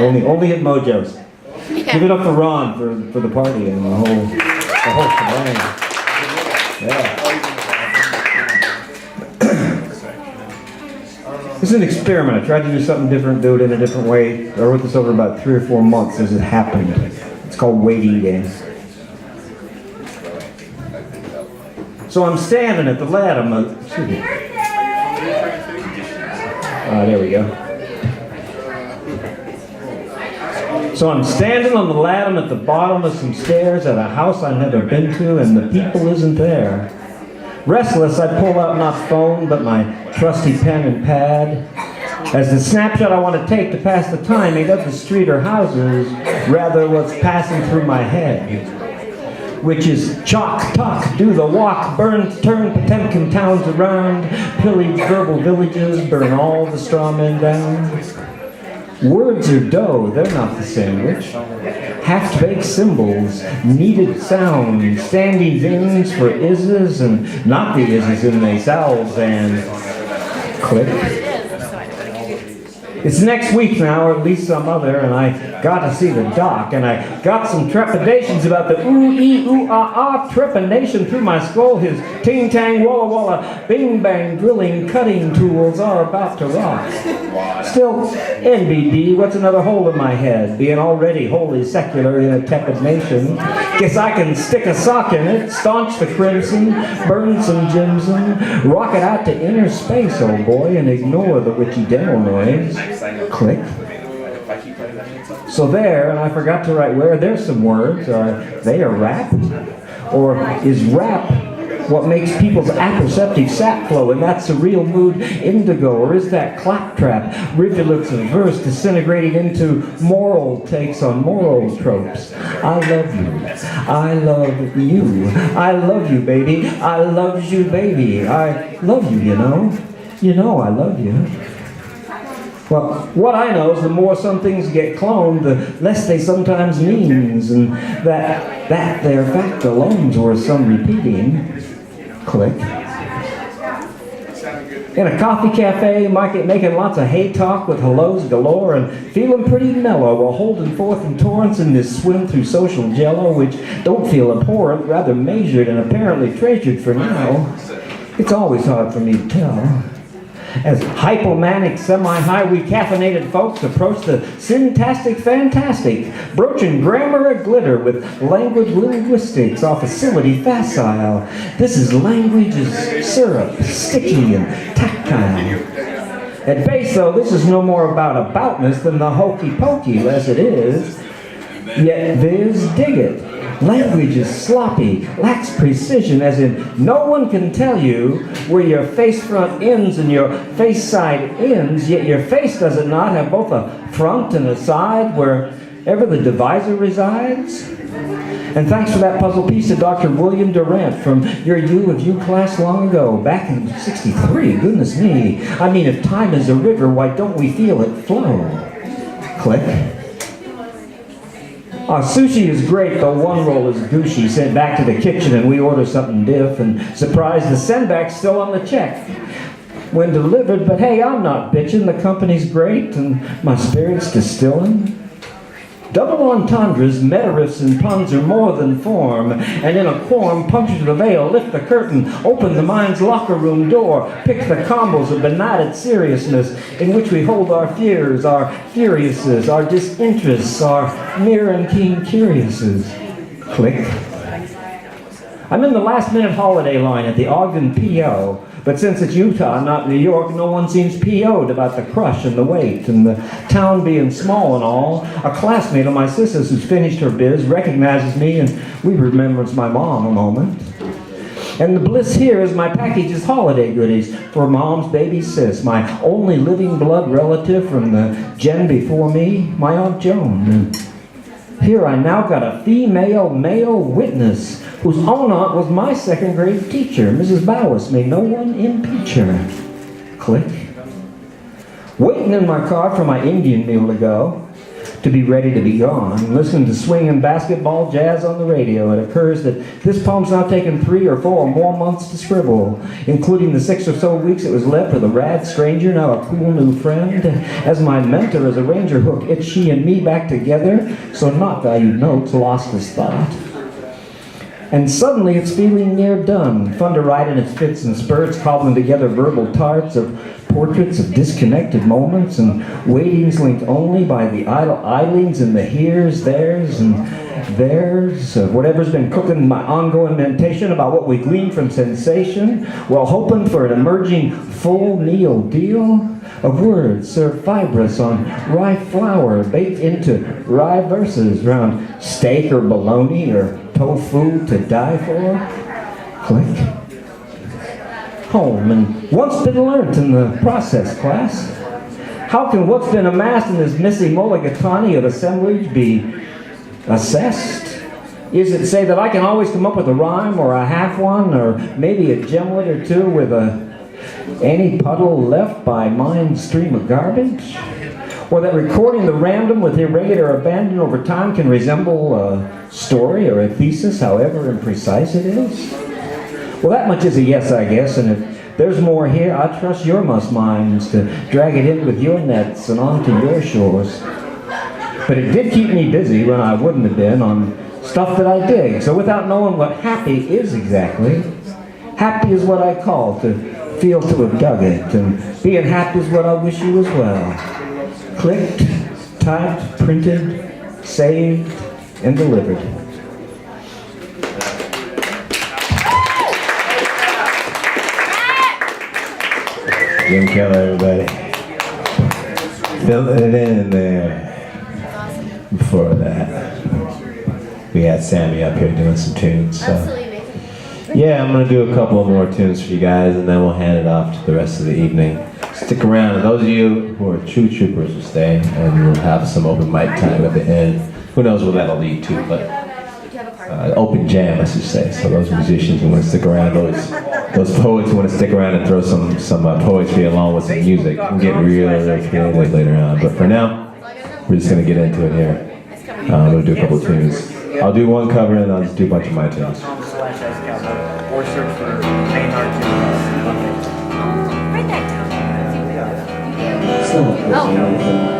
Only at Mojos. Yeah. Give it up for Ron for the party and the whole shebang. Yeah. This is an experiment. I tried to do something different, do it in a different way. I wrote this over about 3 or 4 months as it happened. It's called Waiting Game. So I'm standing at the ladder. Excuse me. There we go. So I'm standing on the ladder at the bottom of some stairs at a house I've never been to, and the people isn't there. Restless, I pull out not phone, but my trusty pen and pad. As the snapshot I want to take to pass the time ain't of the street or houses, rather what's passing through my head. Which is chalk, talk, do the walk, burn, turn Potemkin towns around, pillage verbal villages, burn all the straw men down. Words are dough, they're not the sandwich. Half-baked symbols, needed sounds, standing ins for ises and not the ises in themselves, and click. It's next week now, or at least some other, and I got to see the doc, and I got some trepidations about the ooh-ee-ooh-ah-ah trepanation through my skull. His ting-tang, walla-walla, bing-bang drilling cutting tools are about to rock. Still, NBD, what's another hole in my head? Being already wholly secular in a tepid nation. Guess I can stick a sock in it, staunch the crimson, burn some Jimson, rock it out to inner space, old boy, and ignore the witchy demo noise. Click. So there, and I forgot to write where, there's some words. Are they a rap? Or is rap what makes people's apperceptive sap flow, and that's the real mood indigo? Or is that claptrap, rivulets of verse disintegrating into moral takes on moral tropes? I love you. I love you. I love you, baby. I love you, baby. I love you, you know. You know I love you. Well, what I know is the more some things get cloned, the less they sometimes means, and that their fact alone's worth some repeating. Click. In a coffee cafe, making lots of hay talk with hellos galore and feeling pretty mellow while holding forth in torrents in this swim through social jello, which don't feel abhorrent, rather measured and apparently treasured for now. It's always hard for me to tell. As hypomanic, semi-highway caffeinated folks approach the syntastic fantastic, broaching grammar a glitter with language linguistics off facility facile. This is language as syrup, sticky and tactile. At base, though, this is no more about aboutness than the hokey pokey, as it is. Yet viz, dig it. Language is sloppy, lacks precision, as in no one can tell you where your face front ends and your face side ends, yet your face does it not have both a front and a side wherever the divisor resides? And thanks for that puzzle piece to Dr. William Durant from your U of U class long ago, back in '63, goodness me. I mean, if time is a river, why don't we feel it flow? Click. Our sushi is great, though one roll is gooshy. Sent back to the kitchen and we order something diff, and surprised the send-back's still on the check when delivered. But hey, I'm not bitching. The company's great and my spirit's distilling. Double entendres, meta-riffs, and puns are more than form, and in a quorum, puncture the veil, lift the curtain, open the mind's locker room door, pick the combos of benighted seriousness in which we hold our fears, our furiouses, our disinterests, our mere and keen curiouses. Click. I'm in the last-minute holiday line at the Ogden P.O., but since it's Utah, not New York, no one seems PO'd about the crush and the wait, and the town being small and all. A classmate of my sister's who's finished her biz recognizes me, and we remembers my mom a moment. And the bliss here is my package is holiday goodies for mom's baby sis, my only living blood relative from the gen before me, my Aunt Joan. And here I now got a female male witness whose own aunt was my second grade teacher. Mrs. Bowis, may no one impeach her. Click. Waiting in my car for my Indian meal to go. to be ready to be gone. Listening to swinging basketball jazz on the radio, it occurs that this poem's now taken 3 or 4 or more months to scribble, including the 6 or so weeks it was left with a rad stranger, now a cool new friend. As my mentor, as a ranger hook, it's she and me back together, so not valued notes lost his thought. And suddenly it's feeling near done, fun to ride in its fits and spurts, cobbling together verbal tarts of portraits of disconnected moments and waitings linked only by the idle idlings and the here's, there's, and there's, whatever's been cooking my ongoing meditation about what we glean from sensation, while hoping for an emerging full meal deal of words served fibrous on rye flour baked into rye verses round steak or bologna or tofu to die for. Click. Home, and what's been learnt in the process class? How can what's been amassed in this missy mulligatawny of assemblage be assessed? Is it say that I can always come up with a rhyme or a half one or maybe a gemlet or two with any puddle left by mind's stream of garbage? Or that recording the random with irregular abandon over time can resemble a story or a thesis, however imprecise it is? Well, that much is a yes, I guess, and if there's more here, I trust your minds to drag it in with your nets and onto your shores. But it did keep me busy when I wouldn't have been on stuff that I dig. So without knowing what happy is exactly, happy is what I call to feel to have dug it, and being happy is what I wish you as well. Clicked, typed, printed, saved, and delivered. Jim Keller, everybody. Filling it in there. Before that, we had Sammy up here doing some tunes. So. Yeah, I'm going to do a couple more tunes for you guys, and then we'll hand it off to the rest of the evening. Stick around, and those of you who are true troopers will stay, and we'll have some open mic time at the end. Who knows where that'll lead to, but open jam, I should say. So those musicians who want to stick around, those poets who want to stick around and throw some poetry along with some music, and get real creative later on. But for now, we're just going to get into it here. I'm going to do a couple of tunes. I'll do one cover, and I'll just do a bunch of my tunes. Or search for Maynard. Write that down. Still,